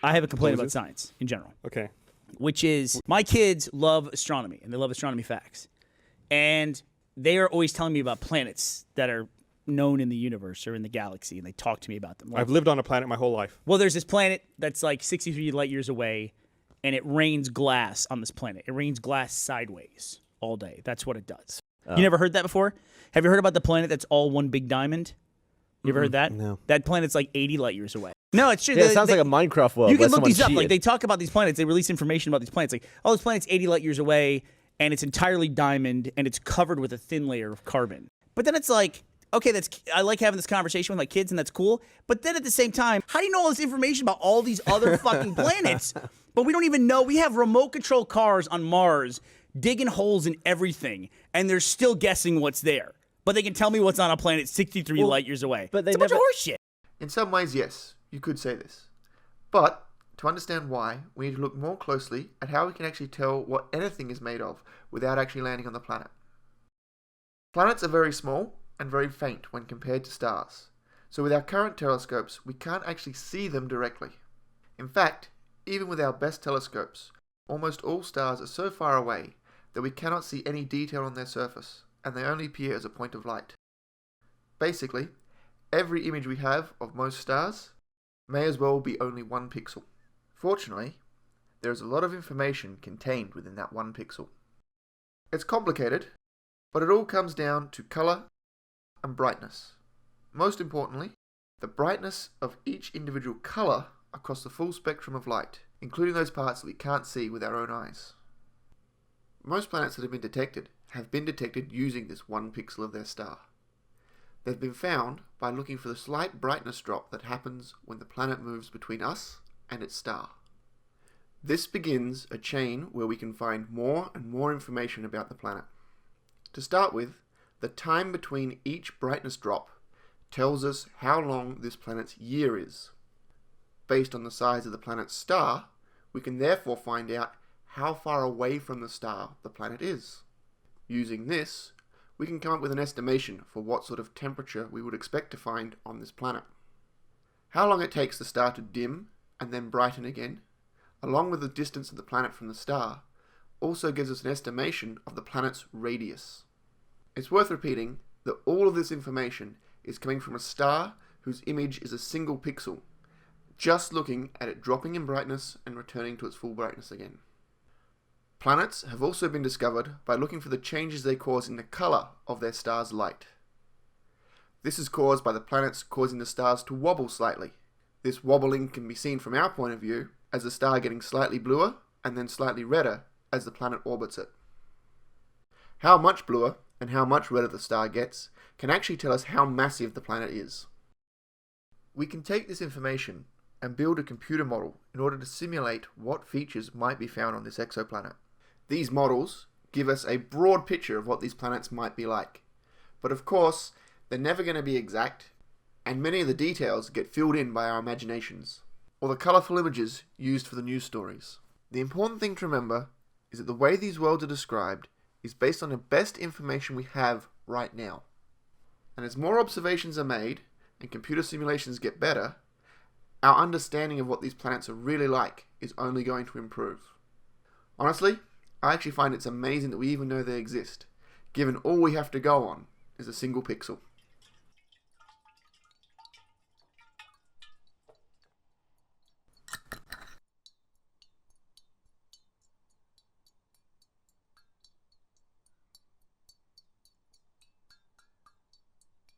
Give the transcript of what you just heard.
I have a complaint about science in general. Okay. Which is, my kids love astronomy, and they love astronomy facts. And they are always telling me about planets that are known in the universe or in the galaxy, and they talk to me about them. Like, I've lived on a planet my whole life. well, there's this planet that's like 63 light years away, and it rains glass on this planet. It rains glass sideways all day. That's what it does. You never heard that before? Have you heard about the planet that's all one big diamond? You ever heard that? No. That planet's like 80 light years away. No, it's true. Yeah, it sounds like a Minecraft world. You can look these up. Cheated. Like, they talk about these planets. They release information about these planets. Like, oh, this planet's 80 light years away, and it's entirely diamond, and it's covered with a thin layer of carbon. But then it's like, okay, I like having this conversation with my kids, and that's cool. But then at the same time, how do you know all this information about all these other fucking planets? But we don't even know. We have remote control cars on Mars digging holes in everything, and they're still guessing what's there. But they can tell me what's on a planet 63 light years away. But it's a bunch of horse shit. In some ways, yes, you could say this. But to understand why, we need to look more closely at how we can actually tell what anything is made of without actually landing on the planet. Planets are very small and very faint when compared to stars. So with our current telescopes, we can't actually see them directly. In fact, even with our best telescopes, almost all stars are so far away that we cannot see any detail on their surface, and they only appear as a point of light. Basically, every image we have of most stars may as well be only 1 pixel. Fortunately, there is a lot of information contained within that 1 pixel. It's complicated, but it all comes down to color and brightness. Most importantly, the brightness of each individual color across the full spectrum of light, including those parts that we can't see with our own eyes. Most planets that have been detected using this 1 pixel of their star. They've been found by looking for the slight brightness drop that happens when the planet moves between us and its star. This begins a chain where we can find more and more information about the planet. To start with, the time between each brightness drop tells us how long this planet's year is. Based on the size of the planet's star, we can therefore find out how far away from the star the planet is. Using this, we can come up with an estimation for what sort of temperature we would expect to find on this planet. How long it takes the star to dim and then brighten again, along with the distance of the planet from the star, also gives us an estimation of the planet's radius. It's worth repeating that all of this information is coming from a star whose image is a single pixel, just looking at it dropping in brightness and returning to its full brightness again. Planets have also been discovered by looking for the changes they cause in the color of their star's light. This is caused by the planets causing the stars to wobble slightly. This wobbling can be seen from our point of view as the star getting slightly bluer and then slightly redder as the planet orbits it. How much bluer and how much redder the star gets can actually tell us how massive the planet is. We can take this information and build a computer model in order to simulate what features might be found on this exoplanet. These models give us a broad picture of what these planets might be like. But of course, they're never going to be exact, and many of the details get filled in by our imaginations, or the colourful images used for the news stories. The important thing to remember is that the way these worlds are described is based on the best information we have right now. And as more observations are made, and computer simulations get better, our understanding of what these planets are really like is only going to improve. Honestly, I actually find it's amazing that we even know they exist, given all we have to go on is a single pixel.